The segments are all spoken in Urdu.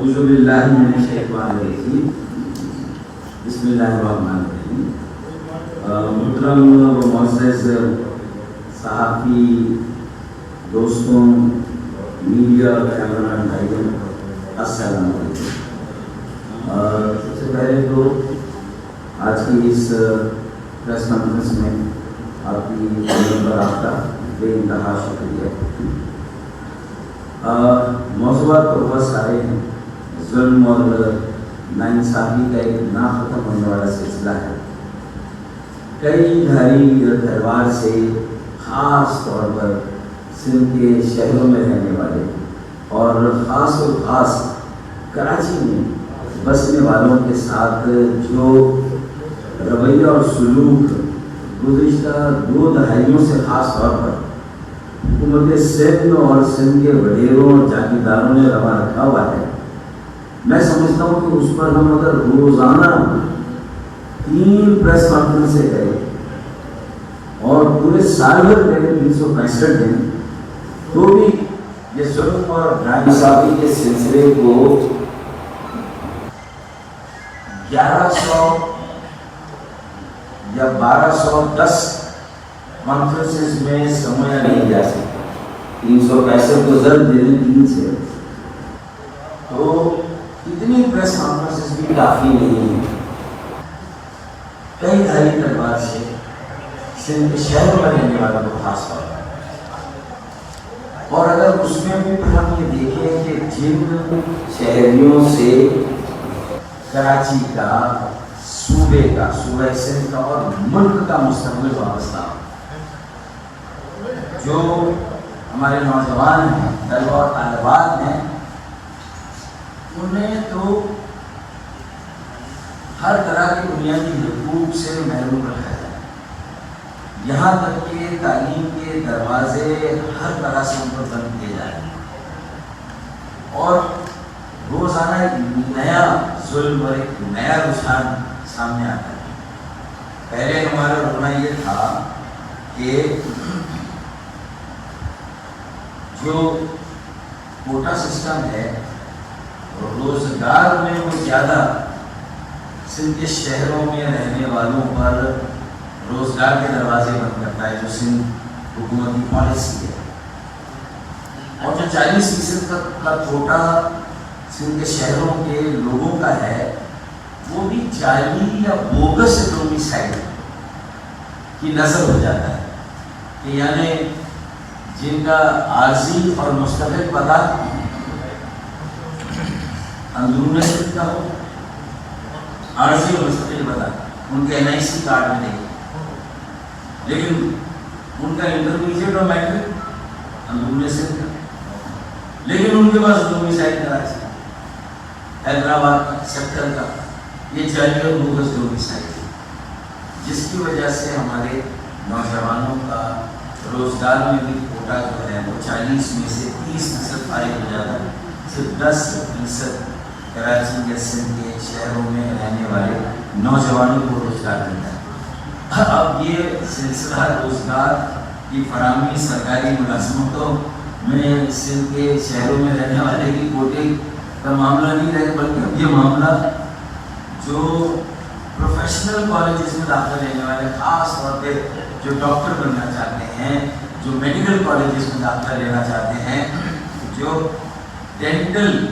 اعوذ باللہ من الشیطان الرجیم بسم اللہ الرحمن الرحیم. محترم و معزز صحافی دوستوں، میڈیا کیمرہ مین بھائیوں، السلام علیکم. سب سے پہلے تو آج کی اس پریس کانفرنس میں آپ کی نمبر آفتہ بے انتہا شکریہ. موضوعات تو بہت سارے ہیں. ظلم اور ناانصافی کا ایک نہ ختم ہونے والا سلسلہ ہے. کئی دھاری تلوار سے خاص طور پر سندھ کے شہروں میں رہنے والے اور خاص کراچی میں بسنے والوں کے ساتھ جو رویہ اور سلوک گزشتہ 2 دہائیوں سے خاص طور پر حکومت سندھ اور سندھ کے وڈیروں اور جاگیرداروں نے روا رکھا ہوا ہے، میں سمجھتا ہوں کہ اس پر ہم اگر روزانہ 3 پریس کانفرنسیں کریں اور پورے سال بھر کریں 365 دن، تو بھی یہ ظلم اور ناانصافی کے سلسلے کو 1100 یا 1210 کانفرنسز میں سمجھا نہیں جا سکتا. 365 کو ضرب دے دیں 3 سے تو اتنی پریس کانفرنسز بھی کافی نہیں ہیں. کئی دھاری تلوار سے سندھ کے شہروں میں رہنے والوں کو خاص طور پر، اور اگر اس میں بھی پھر ہم یہ دیکھیں کہ جن شہریوں سے کراچی کا، صوبے کا، صوبہ سندھ کا اور ملک کا مستقبل وابستہ، جو ہمارے نوجوان ہیں، طلبہ اور طالبات ہیں، انہیں تو ہر طرح کی بنیادی حقوق سے محروم رکھا جائے. یہاں تک کہ تعلیم کے دروازے ہر طرح سے ان پر بند کیے جائیں، اور روزانہ ایک نیا ظلم اور ایک نیا رجحان سامنے آتا ہے. پہلے ہمارا رونا یہ تھا کہ جو کوٹا سسٹم ہے روزگار میں وہ زیادہ سندھ کے شہروں میں رہنے والوں پر روزگار کے دروازے بند کرتا ہے، جو سندھ حکومت کی پالیسی ہے. اور جو 40% کا کوٹا سندھ کے شہروں کے لوگوں کا ہے، وہ بھی جعلی یا بوگس ڈومیسائل کی نظر ہو جاتا ہے، کہ یعنی جن کا عارضی اور مستقل پتہ اندرون سندھ کا ہو، عارضی اور مستقل پتہ ان کے NIC کارڈ میں نہیں، لیکن ان کا انٹرمیڈیٹ اور میٹرک اندرون سندھ کا، لیکن ان کے پاس ڈومیسائل کراچی، حیدرآباد سیکٹر کا، یہ جعلی اور بوگس ڈومیسائل ہے، جس کی وجہ سے ہمارے نوجوانوں کا روزگار میں بھی کوٹا جو ہے وہ 40 میں سے 30% فارغ ہو جاتا ہے. صرف 10% کراچی یا سندھ کے شہروں میں رہنے والے نوجوانوں کو روزگار ملتا ہے. اب یہ سلسلہ روزگار کی فراہمی سرکاری ملازمتوں میں سندھ کے شہروں میں رہنے والے کی کوٹے کا معاملہ نہیں رہے، بلکہ اب یہ معاملہ جو پروفیشنل کالجز میں داخلہ لینے والے، خاص طور پہ جو ڈاکٹر بننا چاہتے ہیں، جو میڈیکل کالجز میں داخلہ لینا چاہتے ہیں، جو ڈینٹل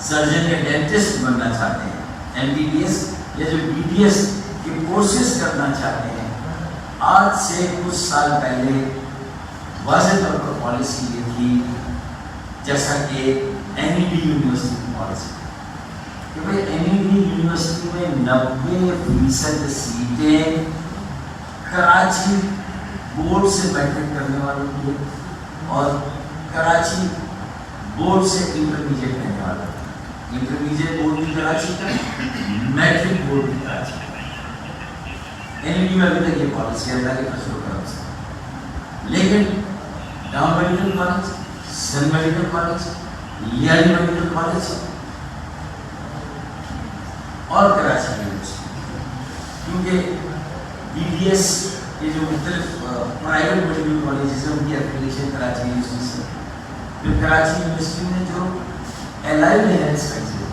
سرجن یا ڈینٹسٹ بننا چاہتے ہیں، MBBS یا جو BDS کے کورسز کرنا چاہتے ہیں، آج سے کچھ سال پہلے واضح طور پر پالیسی یہ تھی، جیسا کہ NED یونیورسٹی کی پالیسی کہ بھائی NED یونیورسٹی میں 90% سیٹیں کراچی بورڈ سے میٹرک کرنے والوں کی اور کراچی بورڈ سے انٹرمیڈیٹ کرنے والا. انٹرمیڈیٹ بورڈ بھی کراچی کا، میٹرک بورڈ بھی کراچی کا. NED میں ابھی تک یہ پالیسی اللہ کے فضل و کرم سے، لیکن Dow Medical College, Sindh Medical College, لیالی میڈیکل کالج اور کراچی یونیورسٹی، کیونکہ BDS کے جو مختلف پرائیویٹ میڈیکل کالجز ہیں ان کی ایفیلیشن کراچی یونیورسٹی سے، پھر کراچی یونیورسٹی میں جو allied health sciences,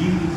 DPT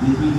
DPT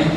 MP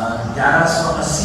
1180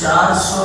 400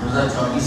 2024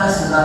10,000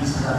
20,000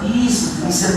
30%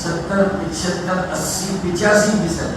70, 75, 80, 85%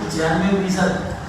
95%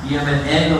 PMLN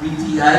PTI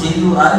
JUI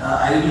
ID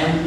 MD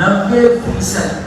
90%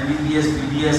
MBBS, BDS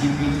DPT,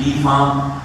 D.Pharm,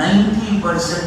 90%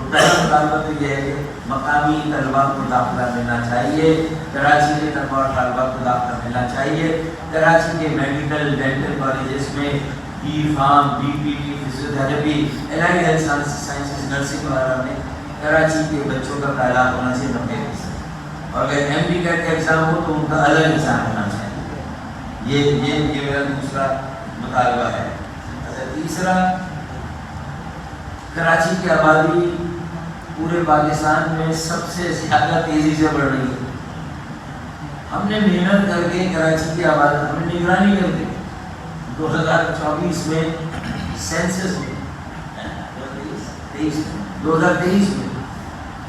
تو پہلا مطالبہ تو یہ ہے کہ مقامی طلباء کو داخلہ ملنا چاہیے، کراچی کے طلباء اور طالبات کو داخلہ ملنا چاہیے۔ کراچی کے میڈیکل ڈینٹل کالجز میں B pharm, B P T, physiotherapy, allied health sciences, nursing وغیرہ میں کراچی کے بچوں کا تعداد ہونا چاہیے 90%۔ اور اگر ایم ڈی کا ایگزام ہو تو ان کا الگ ایگزام ہونا چاہیے۔ یہ میرا دوسرا مطالبہ ہے۔ اچھا، تیسرا، کراچی کی آبادی پورے پاکستان میں سب سے زیادہ تیزی سے بڑھ رہی ہے۔ ہم نے محنت کر کے کراچی کی آبادی، ہم نے نگرانی کر کے 2024 میں سینسس میں 2023 میں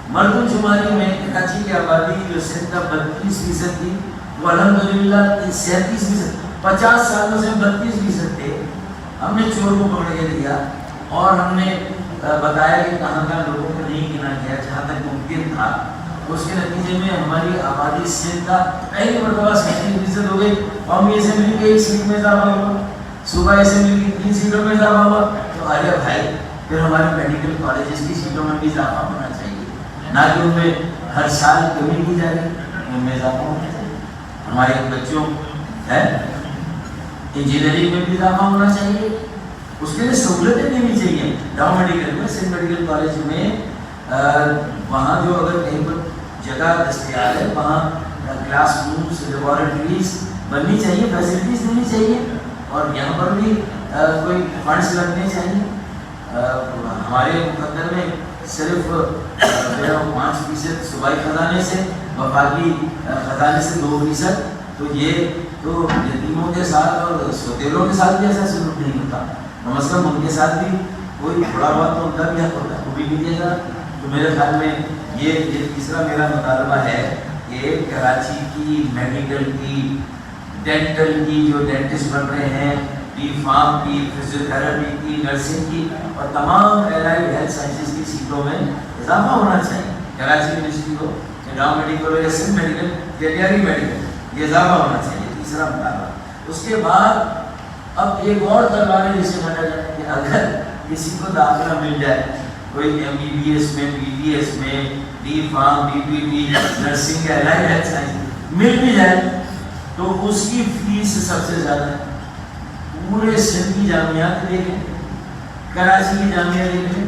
مردم شماری میں کراچی کی آبادی جو سندھ کا 32% تھی، وہ الحمدللہ 37%، 50 سالوں سے 32% تھے۔ ہم نے چور کو پکڑ کے دیا اور ہم نے بتایا کہ کہاں کہاں لوگوں کو نہیں گنا گیا جہاں تک ممکن تھا۔ اس کے نتیجے میں ہماری آبادی سندھ کا پہلی مرتبہ 37% ہو گئی۔ قومی اسمبلی کے 1 سیٹ میں اضافہ ہوا، صوبائی اسمبلی کی 3 سیٹوں میں اضافہ ہوا۔ تو ارے بھائی، پھر ہمارے میڈیکل کالجز کی سیٹوں میں بھی اضافہ ہونا چاہیے، نہ کہ ان میں ہر سال کمی کی جائے، ان میں اضافہ ہونا چاہیے۔ ہمارے بچوں ہے انجینئرنگ میں بھی اضافہ ہونا چاہیے، اس کے لیے سہولتیں دینی چاہیے۔ ڈاؤن میڈیکل میں، سندھ میڈیکل کالج میں وہاں جو اگر کہیں پر جگہ دستیاب ہے وہاں کلاس رومس، لیبارٹریز بننی چاہیے، فیسلٹیز دینی چاہیے، اور یہاں پر بھی کوئی فنڈس لگنے چاہیے۔ ہمارے مقدر میں صرف 5% صوبائی خزانے سے، وفاقی خزانے سے 2%، تو یہ تو یتیموں کے ساتھ اور سوتیلوں کے ساتھ بھی ایسا سلوک نہیں ہوتا، کم از کم ان کے ساتھ بھی کوئی تھوڑا بہت تو ان کا بھی حق ہوتا ہے، وہ بھی دیجیے گا۔ تو میرے خیال میں یہ تیسرا میرا مطالبہ ہے کہ کراچی کی میڈیکل کی، ڈینٹل کی، جو ڈینٹسٹ بن رہے ہیں، بی فارم کی، فزیوتھراپی کی، نرسنگ کی، اور تمام الائڈ ہیلتھ سائنسز کی سیٹوں میں اضافہ ہونا چاہیے۔ کراچی یونیورسٹی کو، ڈاؤن میڈیکل ہو یا سندھ میڈیکل یا ڈیاری میڈیکل، یہ اضافہ ہونا چاہیے، تیسرا مطالبہ۔ اس کے بعد اب ایک اور تلوار ہے جسے بنا جائے کہ اگر کسی کو داخلہ مل جائے کوئی MBBS میں، BDS میں، بی فارم، BPT، نرسنگ یا الائڈ ہیلتھ سائنس مل بھی جائے تو اس کی فیس سب سے زیادہ ہے۔ پورے سندھ کی جامعات دیکھیں، کراچی کی جامعہ دیکھیں،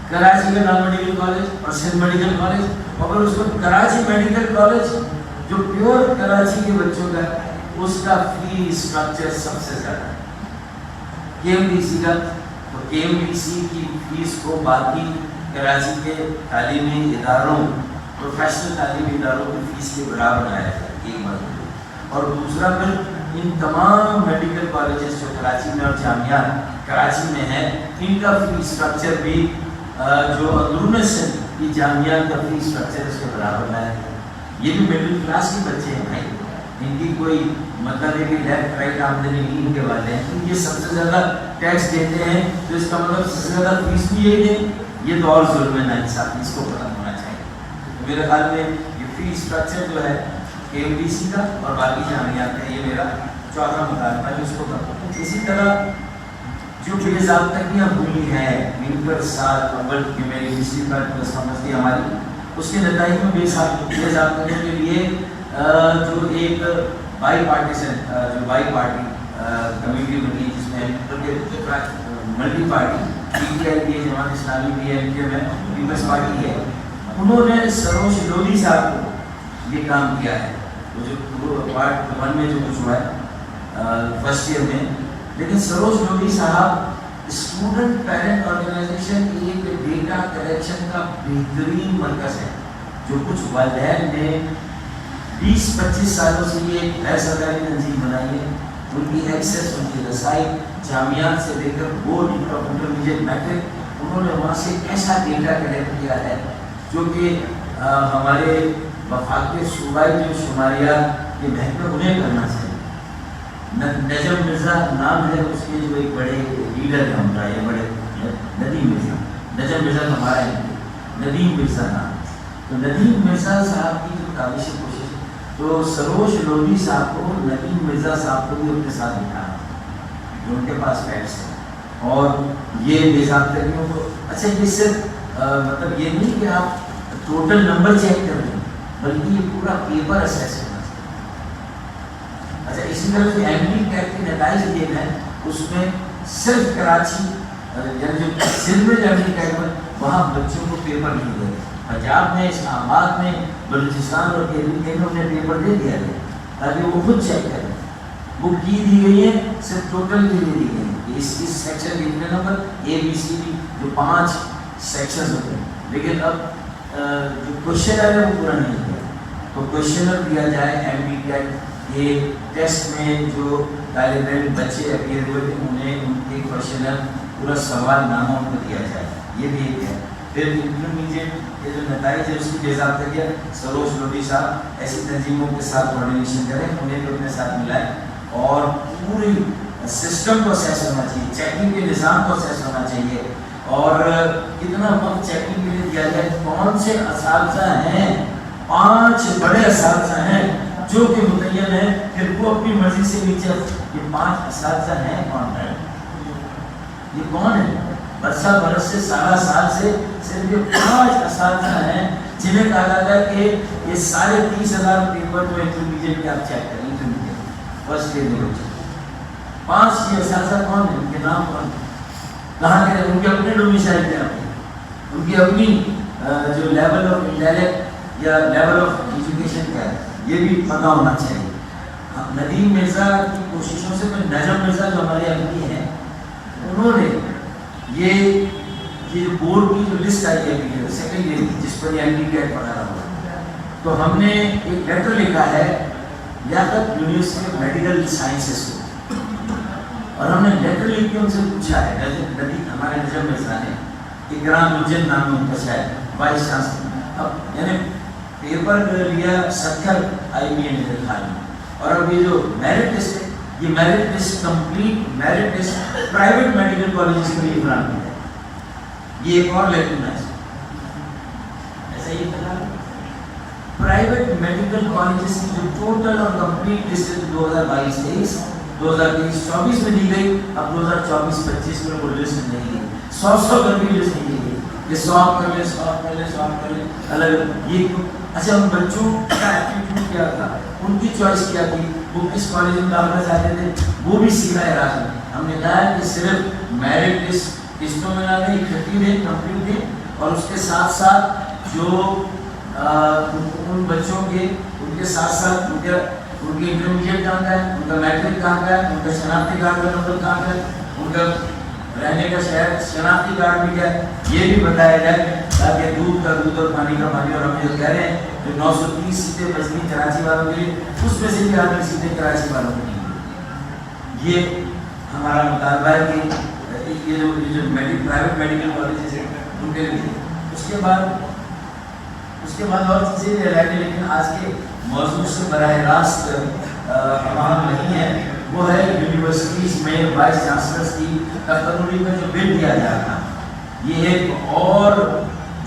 کراچی کا ڈاؤن میڈیکل کالج اور سندھ میڈیکل کالج، اور اس کو کراچی میڈیکل کالج جو پیور کراچی کے بچوں کا ہے، اس کا فی اسٹرکچر سب سے زیادہ ہے۔ KMDC کا، تو KMDC کی فیس کو باقی کراچی کے تعلیمی اداروں، پروفیشنل تعلیمی اداروں کی فیس کے برابر لایا جائے، ایک بات۔ اور دوسرا پھر ان تمام میڈیکل کالجز جو کراچی میں اور جامعات کراچی میں ہیں، ان کا فی اسٹرکچر بھی جو اندرون سندھ کی جامعات کا فی اسٹرکچر اس کے برابر لایا جائے۔ یہ بھی مڈل کلاس کے بچے ہیں بھائی، ان کی کوئی مطلب ہے کہ لیفٹ رائٹ آمدنی نہیں ان کے والے ہیں، یہ سب سے زیادہ ٹیکس دیتے ہیں، تو اس کا مطلب سب سے زیادہ فیس بھی یہی دیں، یہ تو اور ظلم ہے ناانصافی، اس کو ختم ہونا چاہیے۔ تو میرے خیال میں یہ فی اسٹرکچر جو ہے KMDC کا اور باقی جامعات کا، یہ میرا چوتھا مطالبہ ہے، اس کو کرتا ہوں۔ اسی طرح جو بے ضابطگیاں ہوئی ہیں ان پر ساتھ اول کی میری پچھلی بار سمجھتی ہماری، اس کے نتائج میں بے ضابطگیوں کے لیے جو ایک بائی پارٹی کمیٹی بنی، جس میں ملٹی پارٹی PTI بھی ہے، جماعت اسلامی بھی ہے، پیپلز پارٹی ہے، انہوں نے سروش لودھی صاحب کو یہ کام کیا ہے، وہ جو پارٹ 1 میں جو کچھ ہوا ہے فرسٹ ایئر میں۔ لیکن سروش لودھی صاحب اسٹوڈنٹ پیرنٹ آرگنائزیشن کی ایک ڈیٹا کلیکشن کا بہترین مرکز ہے، جو کچھ والدین نے 20-25 سالوں سے یہ ایک غیر سرکاری تنظیم بنائی ہے۔ ان کی ایکسیس، ان کی رسائی جامعات سے لے کر بورڈ انٹرمیڈیٹ میٹرک، انہوں نے وہاں سے ایسا ڈیٹا کلیکٹ کیا ہے جو کہ ہمارے وفاق کے صوبائی جو شماریات کے محکمے انہیں کرنا چاہیے۔ نجم مرزا نام ہے اس کے، جو ایک بڑے لیڈر ہیں ہمارا، یہ بڑے ندیم مرزا، نجم مرزا ہمارا ہے، ندیم مرزا نام۔ تو ندیم مرزا صاحب کی جو کاوشیں کوشش، تو سروش لودھی صاحب کو ندیم مرزا صاحب کو بھی اپنے ساتھ بٹھانا، جو ان کے پاس فیکٹس ہیں، اور یہ بے ضابطگیوں کو، اچھا یہ صرف مطلب یہ نہیں کہ آپ ٹوٹل نمبر چیک کر رہے ہیں، بلکہ یہ پورا پیپر اسیس ہونا چاہیے۔ اچھا اسی طرح جو ایم ڈی کیٹ کے نتائج دیے گئے اس میں صرف کراچی یعنی جو سندھ میں ایم ڈی کیٹ میں وہاں بچوں کو پیپر نہیں دے رہے، پنجاب میں، اسلام آباد میں، بلوچستان اور کے میں انہیں پیپر دے دیا گیا تاکہ وہ خود چیک کریں۔ بک کی دی گئی ہے، صرف ٹوٹل کی دی گئی ہے، اس سیکشن کے اتنے نمبر اے بی سی ڈی جو 5 سیکشنز ہوتے ہیں، لیکن اب جو کوشچنر ہے وہ پورا نہیں کیا، تو کوشچنر دیا جائے ایم ڈی کیٹ یہ ٹیسٹ میں جو طالب علم بچے اپیئر ہوئے تھے انہیں ان کے کوشچنر پورا سوال نامہ ان کو دیا جائے، یہ بھی ایک ہے۔ پھر انٹرمیڈیٹ یہ جو نتائج ہے اس کی باضابطہ کیا سروج لودھی صاحب ایسی تنظیموں کے ساتھ کوآرڈینیشن کریں، انہیں بھی اپنے ساتھ ملائیں اور پوری سسٹم کو اسیس ہونا چاہیے، چیکنگ کے نظام کو اسیس ہونا چاہیے، اور کتنا وقت چیکنگ کے لیے دیا جائے، کون سے اساتذہ ہیں، 5 بڑے اساتذہ ہیں جو کہ متعین ہیں، پھر وہ اپنی مرضی سے نیچے یہ 5 اساتذہ ہیں کون ہے، یہ کون ہے؟ برسہ برس سے سال سے صرف یہ 5 اساتذہ ہیں جنہیں کہا جاتا ہے کہ یہ سارے 30,000 پیپر جو انٹرمیڈیٹ کے آپ چیک کریں، انٹرمیڈیٹ فرسٹ ایئر میں 5 یہ اساتذہ کون ہیں، ان کے نام کون ہیں، کہاں کے، ان کے اپنے ڈومیسائل کیا ہیں، ان کی اپنی جو لیول آف انٹیلیکٹ یا لیول آف ایجوکیشن کیا ہے، یہ بھی پتہ ہونا چاہیے۔ ندیم مرزا کی کوششوں سے میں نجم مرزا جو ہمارے ایم پی ہیں انہوں نے یہ جو بورڈ کی جو لسٹ آئی ہے سیکنڈ ایئر کی جس پر ایم ڈی کیٹ پڑھا ہوا، تو ہم نے ایک لیٹر لکھا ہے لیاقت یونیورسٹی آف میڈیکل سائنسز کو، اور ہم نے لیٹر لکھ کے ان سے پوچھا ہے، ہمارے نجم مرزا نے اکرام الجن نام ان کا شاید وائس چانسلر، اب یعنی پیپر لیا 70 آئی بی ایم کے خالی، اور اب یہ جو میرٹ لسٹ ہے یہ merit list complete merit list private medical colleges کے لیے فراہم کی ہے، یہ ایک اور لیٹر ہے ایسا ہی پرائیویٹ میڈیکل کالجز کی جو ٹوٹل اور کمپلیٹ لسٹ 2022-23 2023-24 میں دی گئی، اب 2024-25 میں وہ لسٹ نہیں ہے، 100 کر بھی لسٹ نہیں دی گئی، یہ سواب کر لے الگ یہ کیوں؟ اچھا ان بچوں کا ایپٹیٹیوڈ کیا تھا، ان کی چوائس کیا تھی، وہ کس کالج میں داخلہ چاہتے تھے، وہ بھی سیدھا اعراض ہے۔ ہم نے کہا ہے کہ صرف میرٹ لسٹ قسطوں میں نہ دیں، اکٹھی دیں، کمپلیٹ دیں، اور اس کے ساتھ ساتھ جو ان بچوں کے ان کے ساتھ ساتھ ان کی انٹرمیڈیٹ کہاں کا ہے، ان کا میٹرک کہاں کا ہے، ان کا شناختی کارڈ کا نمبر کہاں کا ہے، ان کا رہنے کا شہر شناختی کارڈ بھی کیا ہے، یہ بھی بتایا جائے تاکہ دودھ کا دودھ اور پانی کا پانی، اور ہم جو کہہ رہے ہیں جو 930 سیٹیں بچنی کراچی والوں کے لیے، اس میں سے بھی آدمی سیٹیں کراچی والوں کے لیے، یہ ہمارا مطالبہ ہے کہ یہ جو پرائیویٹ میڈیکل کالجز ہیں ان کے لیے۔ اس کے بعد اور چیزیں بھی رہ گئی، لیکن آج کے موضوع سے براہ راست ہمارا نہیں ہے، وہ ہے یونیورسٹیز میں وائس چانسلرز کی تقرری کا جو بل دیا جا رہا ہے، یہ ایک اور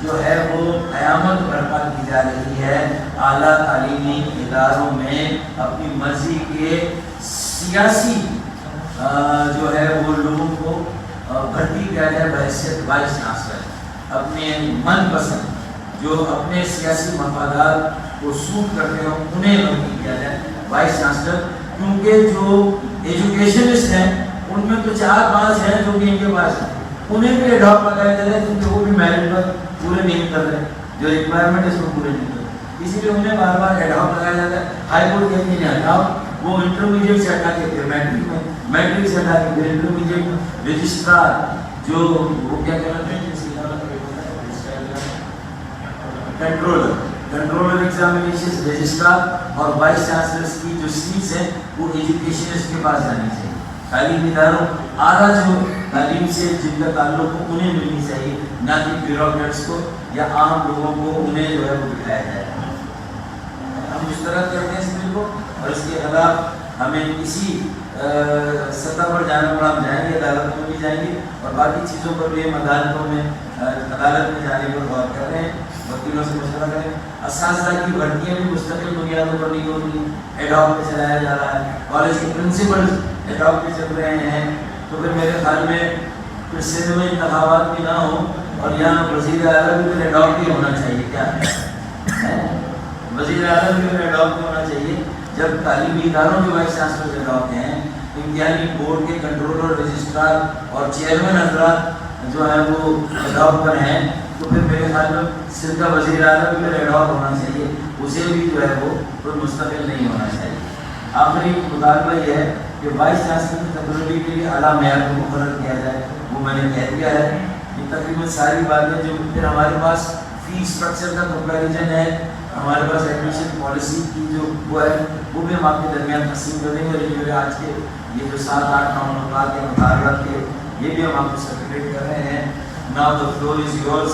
جو ہے وہ قیامت برپا کی جا رہی ہے، اعلیٰ تعلیمی اداروں میں اپنی مرضی کے سیاسی جو ہے وہ لوگوں کو بھرتی کیا جائے بحیثیت وائس چانسلر، اپنے من پسند جو اپنے سیاسی مفادات کو سوٹ کرتے ہوں انہیں بھرتی کیا جائے وائس چانسلر، کیونکہ جو ایجوکیشنسٹ ہیں ان میں تو 4-5 ہیں جو کہ ان کے پاس ہیں، انہیں بھی ایڈاپ لگایا جائے کیونکہ وہ بھی میرٹ پر پورے نہیں کر رہے، جو ریکوائرمنٹ ہے اس کو پورے نہیں کر رہے، اسی لیے انہیں بار بار ایڈاپ لگایا جاتا ہے۔ ہائی کورٹ کہتی ہے ایڈاپ، وہ انٹرمیڈیٹ سے ہٹا کے پھر میٹرک میں، میٹرک سے ہٹا کے پھر انٹرمیڈیٹ میں، رجسٹرار جو وہ کیا کہتے ہیں کنٹرولر ایگزامینیشن رجسٹرار اور وائس چانسلرز کی جو سیٹس ہیں وہ ایجوکیشنسٹ کے پاس جانی چاہیے، تعلیمی اداروں آدھا جو تعلیم سے جن کا تعلق ہو انہیں ملنی چاہیے، نہ کہ بیوروکریٹس کو یا عام لوگوں کو، انہیں جو ہے وہ دکھایا جائے۔ ہم اس طرح کرتے ہیں اس بل کو، اور اس کے خلاف ہمیں اسی سطح پر جانا پڑا، ہم جائیں گے عدالت میں بھی جائیں گے، اور باقی چیزوں پر بھی ہم عدالتوں میں عدالت میں جانے پر غور کر رہے ہیں، وکیلوں سے مشورہ کریں۔ اساتذہ کی بھرتیاں بھی مستقل بنیادوں پر نہیں ہوتی، ایڈ ہاک پہ چلایا جا رہا ہے، کالج کے پرنسپل ایڈ ہاک پہ چل رہے ہیں، تو پھر میرے خیال میں پھر سندھ میں انتخابات بھی نہ ہوں اور یہاں وزیر اعلیٰ بھی میرے ڈاکٹر ہونا چاہیے. کیا ہے وزیر اعلیٰ بھی میرے ڈاکٹر ہونا چاہیے. جب تعلیمی اداروں کے وائس چانسلر کے ڈاکٹر ہیں, امتحانی بورڈ کے کنٹرولر, رجسٹرار اور چیئرمین حضرات جو ہیں وہ ڈاکٹر ہیں, تو پھر میرے خیال میں صرف کا وزیر اعلیٰ بھی میرے ڈاکٹر ہونا چاہیے, اسے بھی جو ہے وہ کوئی مستقل نہیں ہونا چاہیے. آخری مطالبہ یہ ہے کہ وائس چانسلر کی تقرری کے لیے اعلیٰ معیار کو مقرر کیا جائے. وہ میں نے کہہ دیا ہے. یہ تقریباً ساری باتیں جو پھر ہمارے پاس فی اسٹرکچر کا کمپیریزن ہے, ہمارے پاس ایڈمیشن پالیسی کی جو وہ ہے وہ بھی ہم آپ کے درمیان تقسیم کر دیں گے. لیکن آج کے یہ جو 7-8-9 نمبرات کے مطالبات کے یہ بھی ہم آپ کو سرکولیٹ کر رہے ہیں. Now the floor is yours.